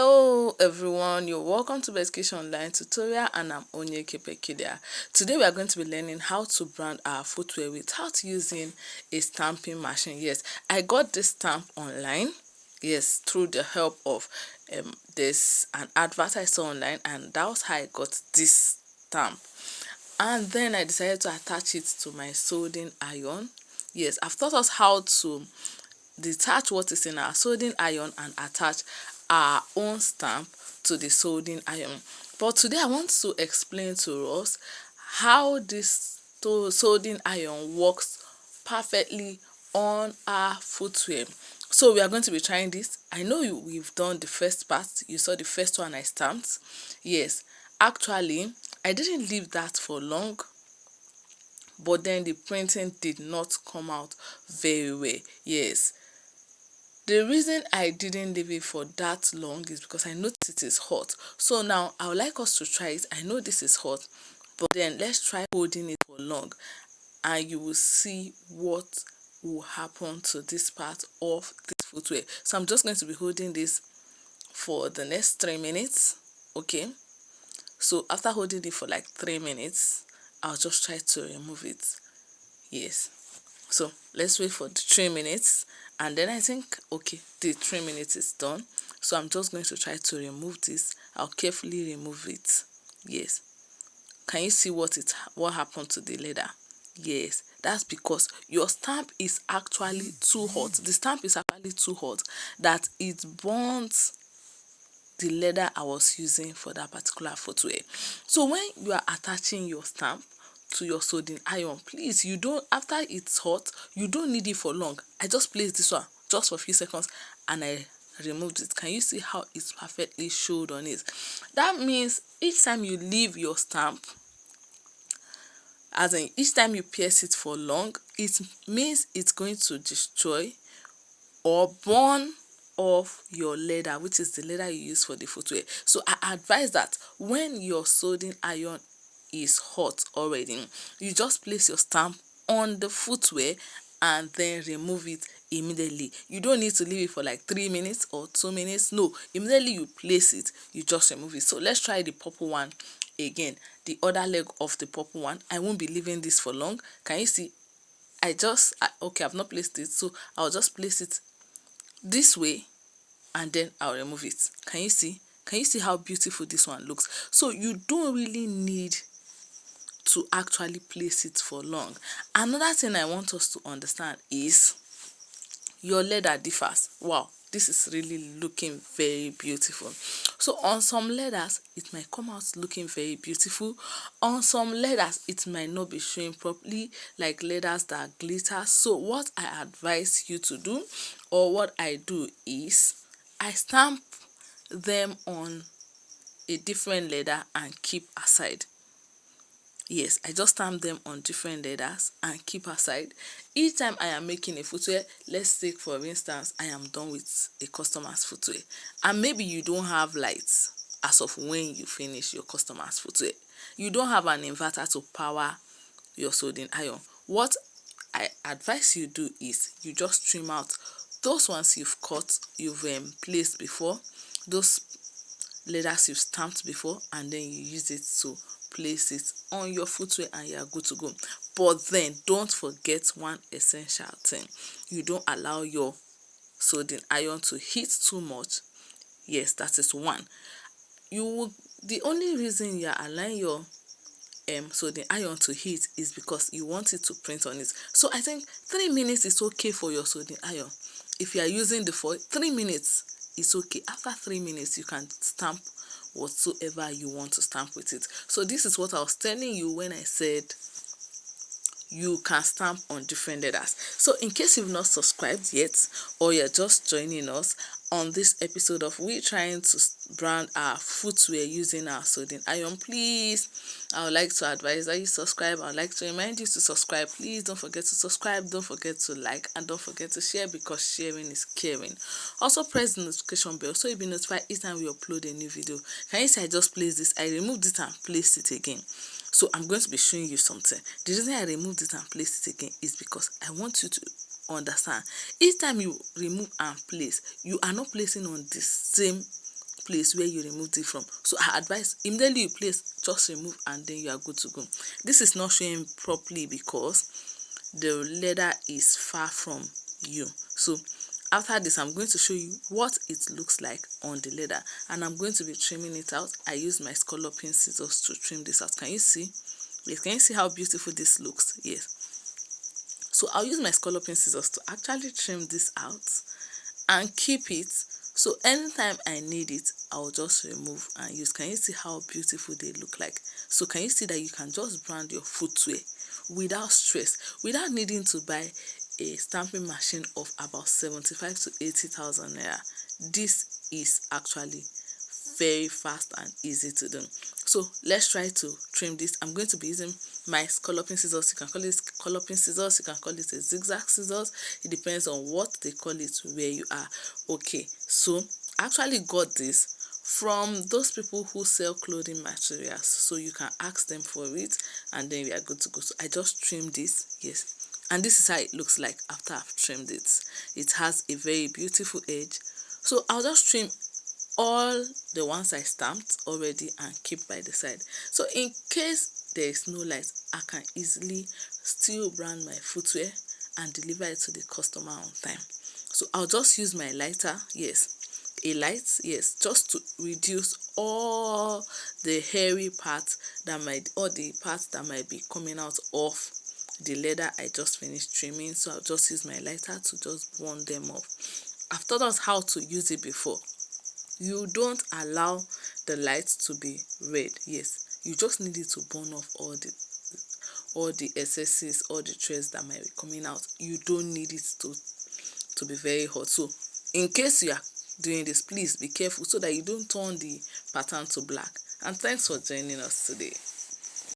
Hello everyone, you're welcome to Education Online Tutorial and I'm Onyeke Pekidia. Today we are going to be learning how to brand our footwear without using a stamping machine. Yes, I got this stamp online. Yes, through the help of this an advert I saw online, and that was how I got this stamp. And then I decided to attach it to my soldering iron. Yes, I've taught us how to detach what is in our soldering iron and attach our own stamp to the soldering iron. But today I want to explain to us how this soldering iron works perfectly on our footwear. So we are going to be trying this. I know we've done the first part. You saw the first one I stamped. Yes, actually I didn't leave that for long, but then the printing did not come out very well. Yes, the reason I didn't leave it for that long is because I noticed it is hot. So now I would like us to try it. I know this is hot, but then let's try holding it for long and you will see what will happen to this part of this footwear. So I'm just going to be holding this for the next 3 minutes. Okay, so after holding it for like 3 minutes, I'll just try to remove it. Yes, so let's wait for the 3 minutes, and then I think okay, the 3 minutes is done. So I'm just going to try to remove this. I'll carefully remove it. Yes, can you see what happened to the leather? Yes, that's because your stamp is actually too hot. The stamp is actually too hot that it burns the leather I was using for that particular footwear. So when you are attaching your stamp to your soldering iron, please, you don't, after it's hot, you don't need it for long. I just placed this one just for a few seconds and I removed it. Can you see how it's perfectly showed on it? That means each time you leave your stamp, as in each time you pierce it for long, it means it's going to destroy or burn off your leather, which is the leather you use for the footwear. So I advise that when your soldering iron is hot already, you just place your stamp on the footwear and then remove it immediately. You don't need to leave it for like 3 minutes or 2 minutes. No, immediately you place it, you just remove it. So let's try the purple one again, the other leg of the purple one. I won't be leaving this for long. Can you see? Okay, I've not placed it, so I'll just place it this way and then I'll remove it. Can you see? Can you see how beautiful this one looks? So you don't really need to actually place it for long. Another thing I want us to understand is your leather differs. Wow, this is really looking very beautiful. So on some leathers it might come out looking very beautiful. On some leathers it might not be showing properly, like leathers that glitter. So what I advise you to do, or what I do, is I stamp them on a different leather and keep aside. Yes, I just stamp them on different leathers and keep aside. Each time I am making a footwear, let's take for instance, I am done with a customer's footwear, and maybe you don't have lights as of when you finish your customer's footwear. You don't have an inverter to power your soldering iron. What I advise you do is you just trim out those ones you've placed before, those leathers you've stamped before, and then you use it to place it on your footwear and you are good to go. But then don't forget one essential thing: you don't allow your soldering iron to heat too much. Yes, that is one. The only reason you are allowing your soldering iron to heat is because you want it to print on it. So I think 3 minutes is okay for your soldering iron. If you are using the foil, 3 minutes is okay. After 3 minutes you can stamp whatsoever you want to stamp with it. So this is what I was telling you when I said you can stamp on different leathers. So in case you've not subscribed yet, or you're just joining us on this episode of we trying to brand our footwear using our soldering iron, please, I would like to advise that you subscribe. I would like to remind you to subscribe. Please don't forget to subscribe, don't forget to like, and don't forget to share, because sharing is caring. Also press the notification bell so you'll be notified each time we upload a new video. Can you see I just placed this, I removed it and placed it again. So I'm going to be showing you something. The reason I removed it and placed it again is because I want you to understand, each time you remove and place, you are not placing on the same place where you removed it from. So I advise immediately you place, just remove and then you are good to go. This is not showing properly because the leather is far from you. So after this, I'm going to show you what it looks like on the leather, and I'm going to be trimming it out. I use my scalloping scissors to trim this out. Can you see? Yes, can you see how beautiful this looks? Yes. So I'll use my scalloping scissors to actually trim this out and keep it. So anytime I need it, I'll just remove and use. Can you see how beautiful they look like? So can you see that you can just brand your footwear without stress, without needing to buy a stamping machine of about 75 to 80,000 naira. This is actually very fast and easy to do. So let's try to trim this. I'm going to be using my scalloping scissors. You can call it scalloping scissors, you can call it a zigzag scissors. It depends on what they call it where you are. Okay, so I actually got this from those people who sell clothing materials, so you can ask them for it and then we are good to go. So I just trimmed this. Yes, and this is how it looks like after I've trimmed it. It has a very beautiful edge. So I'll just trim all the ones I stamped already and keep by the side. So in case there is no light, I can easily still brand my footwear and deliver it to the customer on time. So I'll just use my lighter. Yes, a light. Yes, just to reduce all the hairy parts that might, or the parts that might be coming out of the leather I just finished trimming. So I'll just use my lighter to just burn them off. I've taught us how to use it before. You don't allow the light to be red. Yes, you just need it to burn off all the excesses, all the threads that might be coming out. You don't need it to be very hot. So in case you are doing this, please be careful so that you don't turn the pattern to black. And thanks for joining us today.